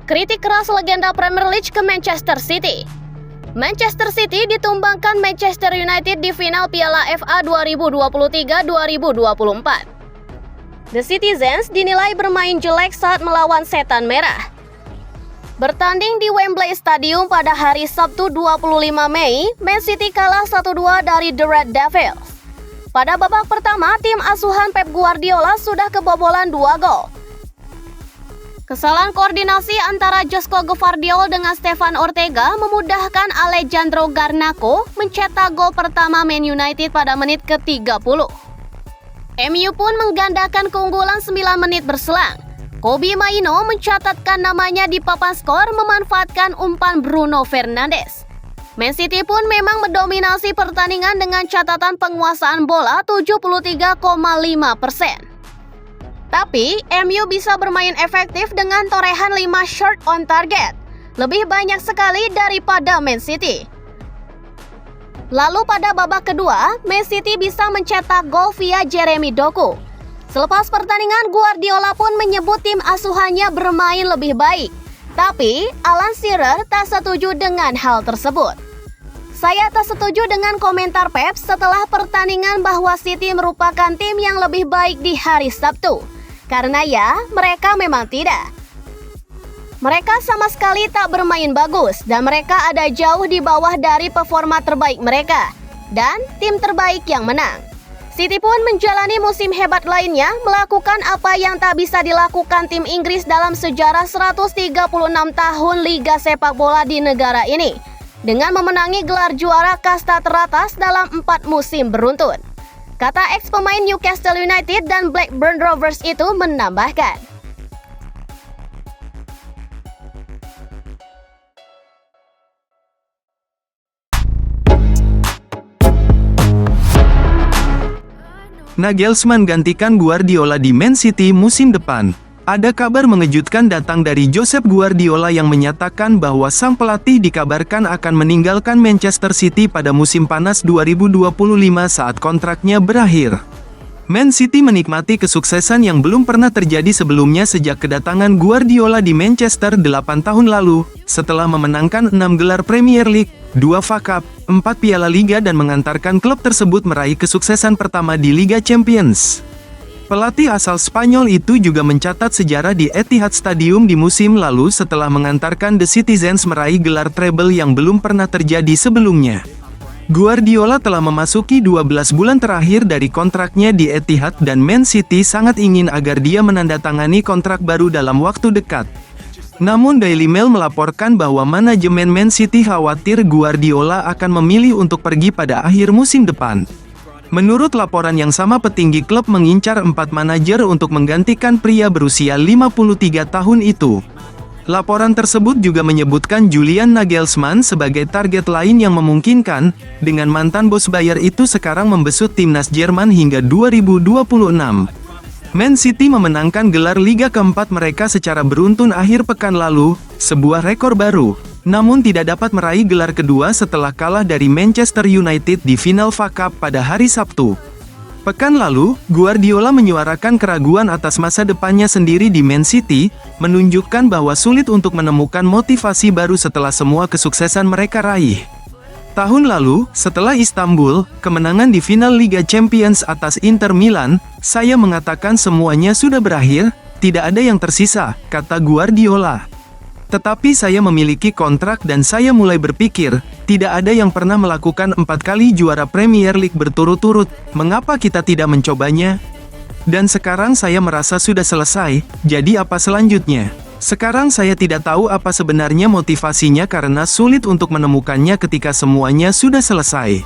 Kritik keras legenda Premier League ke Manchester City. Manchester City ditumbangkan Manchester United di final Piala FA 2023-2024. The Citizens dinilai bermain jelek saat melawan Setan Merah. Bertanding di Wembley Stadium pada hari Sabtu 25 Mei, Man City kalah 1-2 dari The Red Devils. Pada babak pertama, tim asuhan Pep Guardiola sudah kebobolan 2 gol. Kesalahan koordinasi antara Josko Gvardiol dengan Stefan Ortega memudahkan Alejandro Garnacho mencetak gol pertama Man United pada menit ke-30. MU pun menggandakan keunggulan 9 menit berselang. Kobbie Mainoo mencatatkan namanya di papan skor memanfaatkan umpan Bruno Fernandes. Man City pun memang mendominasi pertandingan dengan catatan penguasaan bola 73,5%. Tapi, MU bisa bermain efektif dengan torehan 5 shot on target. Lebih banyak sekali daripada Man City. Lalu pada babak kedua, Man City bisa mencetak gol via Jeremy Doku. Selepas pertandingan, Guardiola pun menyebut tim asuhannya bermain lebih baik. Tapi, Alan Shearer tak setuju dengan hal tersebut. Saya tak setuju dengan komentar Pep setelah pertandingan bahwa City merupakan tim yang lebih baik di hari Sabtu. Karena ya, mereka memang tidak. Mereka sama sekali tak bermain bagus dan mereka ada jauh di bawah dari performa terbaik mereka. Dan tim terbaik yang menang. City pun menjalani musim hebat lainnya, melakukan apa yang tak bisa dilakukan tim Inggris dalam sejarah 136 tahun Liga Sepak Bola di negara ini. Dengan memenangi gelar juara kasta teratas dalam 4 musim beruntun. Kata ex-pemain Newcastle United dan Blackburn Rovers itu menambahkan. Nagelsmann gantikan Guardiola di Man City musim depan. Ada kabar mengejutkan datang dari Josep Guardiola yang menyatakan bahwa sang pelatih dikabarkan akan meninggalkan Manchester City pada musim panas 2025 saat kontraknya berakhir. Man City menikmati kesuksesan yang belum pernah terjadi sebelumnya sejak kedatangan Guardiola di Manchester 8 tahun lalu, setelah memenangkan 6 gelar Premier League, 2 FA Cup, 4 Piala Liga dan mengantarkan klub tersebut meraih kesuksesan pertama di Liga Champions. Pelatih asal Spanyol itu juga mencatat sejarah di Etihad Stadium di musim lalu setelah mengantarkan The Citizens meraih gelar treble yang belum pernah terjadi sebelumnya. Guardiola telah memasuki 12 bulan terakhir dari kontraknya di Etihad dan Man City sangat ingin agar dia menandatangani kontrak baru dalam waktu dekat. Namun Daily Mail melaporkan bahwa manajemen Man City khawatir Guardiola akan memilih untuk pergi pada akhir musim depan. Menurut laporan yang sama, petinggi klub mengincar 4 manajer untuk menggantikan pria berusia 53 tahun itu. Laporan tersebut juga menyebutkan Julian Nagelsmann sebagai target lain yang memungkinkan, dengan mantan bos Bayer itu sekarang membesut timnas Jerman hingga 2026. Man City memenangkan gelar Liga keempat mereka secara beruntun akhir pekan lalu, sebuah rekor baru. Namun tidak dapat meraih gelar kedua setelah kalah dari Manchester United di final FA Cup pada hari Sabtu. Pekan lalu, Guardiola menyuarakan keraguan atas masa depannya sendiri di Man City, menunjukkan bahwa sulit untuk menemukan motivasi baru setelah semua kesuksesan mereka raih. Tahun lalu, setelah Istanbul, kemenangan di final Liga Champions atas Inter Milan, saya mengatakan semuanya sudah berakhir, tidak ada yang tersisa, kata Guardiola. Tetapi saya memiliki kontrak dan saya mulai berpikir, tidak ada yang pernah melakukan 4 kali juara Premier League berturut-turut, mengapa kita tidak mencobanya? Dan sekarang saya merasa sudah selesai, jadi apa selanjutnya? Sekarang saya tidak tahu apa sebenarnya motivasinya karena sulit untuk menemukannya ketika semuanya sudah selesai.